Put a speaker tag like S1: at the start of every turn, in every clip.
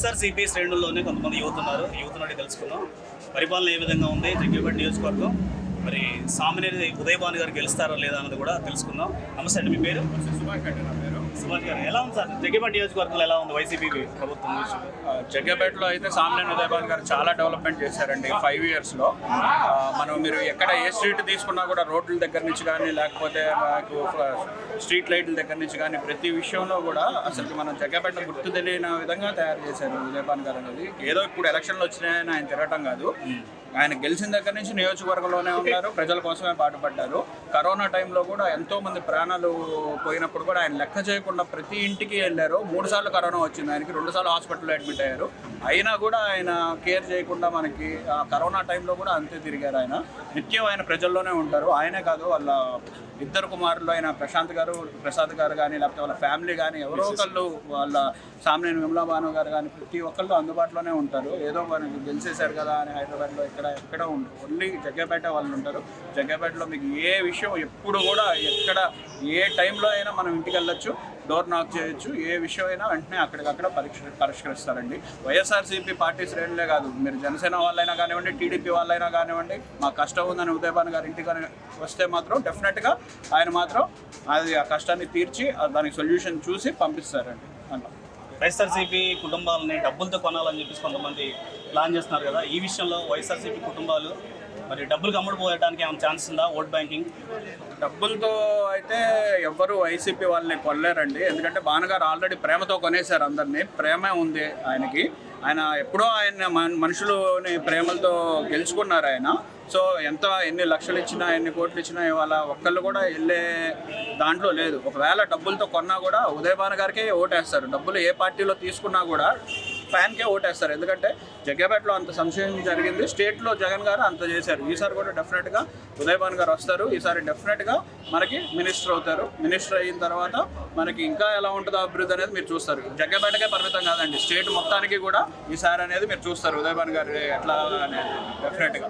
S1: వైఎస్ఆర్సీపీ శ్రేణుల్లోనే కొంతమంది యువత ఉన్నారు. యువత నుండి తెలుసుకుందాం పరిపాలన ఏ విధంగా ఉంది, జగ్గేపేట నియోజకవర్గం, మరి సామినేని ఉదయభాను గారు గెలుస్తారా లేదా అన్నది కూడా తెలుసుకుందాం. నమస్తే అండి, మీ పేరు?
S2: సుభాష్ అండి నా పేరు.
S1: సుభాష్ గారు, ఎలా ఉంది సార్ జగ్గేపేట నియోజకవర్గంలో ఎలా ఉంది వైసీపీ ప్రభుత్వం?
S2: జగ్గేపేటలో అయితే సామినేని ఉదయభాను గారు చాలా డెవలప్మెంట్ చేశారండి 5 yearsలో. మీరు ఎక్కడ ఏ స్ట్రీట్ తీసుకున్నా కూడా రోడ్ల దగ్గర నుంచి కానీ, లేకపోతే మాకు స్ట్రీట్ లైట్ల దగ్గర నుంచి కానీ ప్రతి విషయంలో కూడా అసలు మనం జగ్గేపేట గుర్తు తెలియని విధంగా తయారు చేశారు ఉదయభాను గారు అనేది. ఏదో ఇప్పుడు ఎలక్షన్లు వచ్చినాయని ఆయన తిరగటం కాదు, ఆయన గెలిచిన దగ్గర నుంచి నియోజకవర్గంలోనే ఉన్నారు, ప్రజల కోసమే పాటుపడ్డారు. కరోనా టైంలో కూడా ఎంతోమంది ప్రాణాలు పోయినప్పుడు కూడా ఆయన లెక్క చేయకుండా ప్రతి ఇంటికి వెళ్ళారు. 3 సార్లు కరోనా వచ్చింది ఆయనకి, 2 సార్లు హాస్పిటల్లో అడ్మిట్ అయ్యారు. అయినా కూడా ఆయన కేర్ చేయకుండా మనకి ఆ కరోనా టైంలో కూడా అంతే తిరిగారు. ఆయన నిత్యం ఆయన ప్రజల్లోనే ఉంటారు. ఆయనే కాదు, వాళ్ళ 2 కుమారులు అయిన ప్రసాద్ గారు కానీ, లేకపోతే వాళ్ళ ఫ్యామిలీ కానీ, ఎవరో ఒకళ్ళు, వాళ్ళ సామినేని విమలాభాను గారు కానీ, ప్రతి ఒక్కళ్ళు అందుబాటులోనే ఉంటారు. ఏదో మనకి గెలిచేశారు కదా అని హైదరాబాద్లో ఎక్కడ ఓన్లీ జగ్గేపేట వాళ్ళు ఉంటారు. జగ్గేపేటలో మీకు ఏ విషయం ఎప్పుడు కూడా ఎక్కడ ఏ టైంలో అయినా మనం ఇంటికి వెళ్ళొచ్చు, డోర్ నాక్ చేయొచ్చు, ఏ విషయం అయినా వెంటనే అక్కడికక్కడ పరిష్కరిస్తారండి. వైఎస్ఆర్సీపీ పార్టీ శ్రేణులే కాదు, మీరు జనసేన వాళ్ళైనా కానివ్వండి, టీడీపీ వాళ్ళైనా కానివ్వండి, మా కష్టం ఉందని ఉదయభాను గారి ఇంటికి వస్తే మాత్రం డెఫినెట్గా ఆయన మాత్రం అది ఆ కష్టాన్ని తీర్చి దానికి సొల్యూషన్ చూసి పంపిస్తారండి. అలా
S1: వైఎస్ఆర్సీపీ కుటుంబాలని డబ్బులతో కొనాలని చెప్పేసి కొంతమంది ప్లాన్ చేస్తున్నారు కదా, ఈ విషయంలో వైఎస్ఆర్సీపీ కుటుంబాలు మరి డబ్బులకు అమ్ముడుపోయడానికి ఏమైనా ఛాన్స్ ఉందా? ఓట్ బ్యాంకింగ్
S2: డబ్బులతో అయితే ఎవ్వరూ వైసీపీ వాళ్ళని కొనలేరండి. ఎందుకంటే భానుగారు ఆల్రెడీ ప్రేమతో కొనేశారు అందరినీ. ప్రేమే ఉంది ఆయనకి. ఆయన ఎప్పుడో ఆయన మనుషులని ప్రేమలతో గెలుచుకున్నారు ఆయన. సో ఎన్ని లక్షలు ఇచ్చినా, ఎన్ని కోట్లు ఇచ్చినా ఇవాళ ఒక్కళ్ళు కూడా వెళ్ళే దాంట్లో లేదు. ఒకవేళ డబ్బులతో కొన్నా కూడా ఉదయభాను గారికే ఓటేస్తారు. డబ్బులు ఏ పార్టీలో తీసుకున్నా కూడా ఫ్యాన్కే ఓటేస్తారు. ఎందుకంటే జగ్గేపేటలో అంత సంశయం జరిగింది, స్టేట్లో జగన్ గారు అంత చేశారు. ఈసారి కూడా డెఫినెట్గా ఉదయభాను గారు వస్తారు. ఈసారి డెఫినెట్గా మనకి మినిస్టర్ అవుతారు. మినిస్టర్ అయిన తర్వాత మనకి ఇంకా ఎలా ఉంటుందో అభివృద్ధి అనేది మీరు చూస్తారు. జగ్గేపేటకే పరిమితం కాదండి, స్టేట్ మొత్తానికి కూడా ఈసారి అనేది మీరు చూస్తారు ఉదయభాను గారు ఎట్లా అనేది. డెఫినెట్గా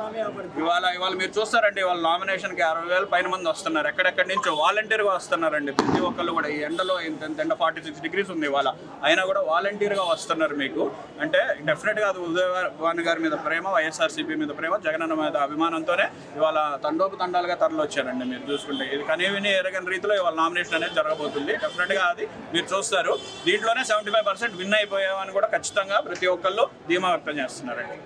S2: ఇవాళ మీరు చూస్తారండి, వాళ్ళ నామినేషన్కి 60,000 పైన మంది వస్తున్నారు. ఎక్కడెక్కడి నుంచో వాలంటీర్గా వస్తున్నారండి. ప్రతి ఒక్కళ్ళు కూడా ఈ ఎండలో ఎండ 46 degrees ఉంది ఇవాళ, అయినా కూడా వాలంటీర్గా వస్తున్నారు. మీకు అంటే డెఫినెట్గా అది ఉదయభాను గారి మీద ప్రేమ, వైఎస్ఆర్సీపీ మీద ప్రేమ, జగనన్న మీద అభిమానంతోనే ఇవాళ తండోపతండాలుగా తరలి వచ్చారండి. మీరు చూసుకుంటే ఇది కనీవిని ఎరగని రీతిలో ఇవాళ నామినేషన్ అనేది జరగబోతుంది. డెఫినెట్గా అది మీరు చూస్తారు. దీంట్లోనే 75% విన్ అయిపోయామని కూడా ఖచ్చితంగా ప్రతి ఒక్కళ్ళు ధీమా వ్యక్తం చేస్తున్నారండి.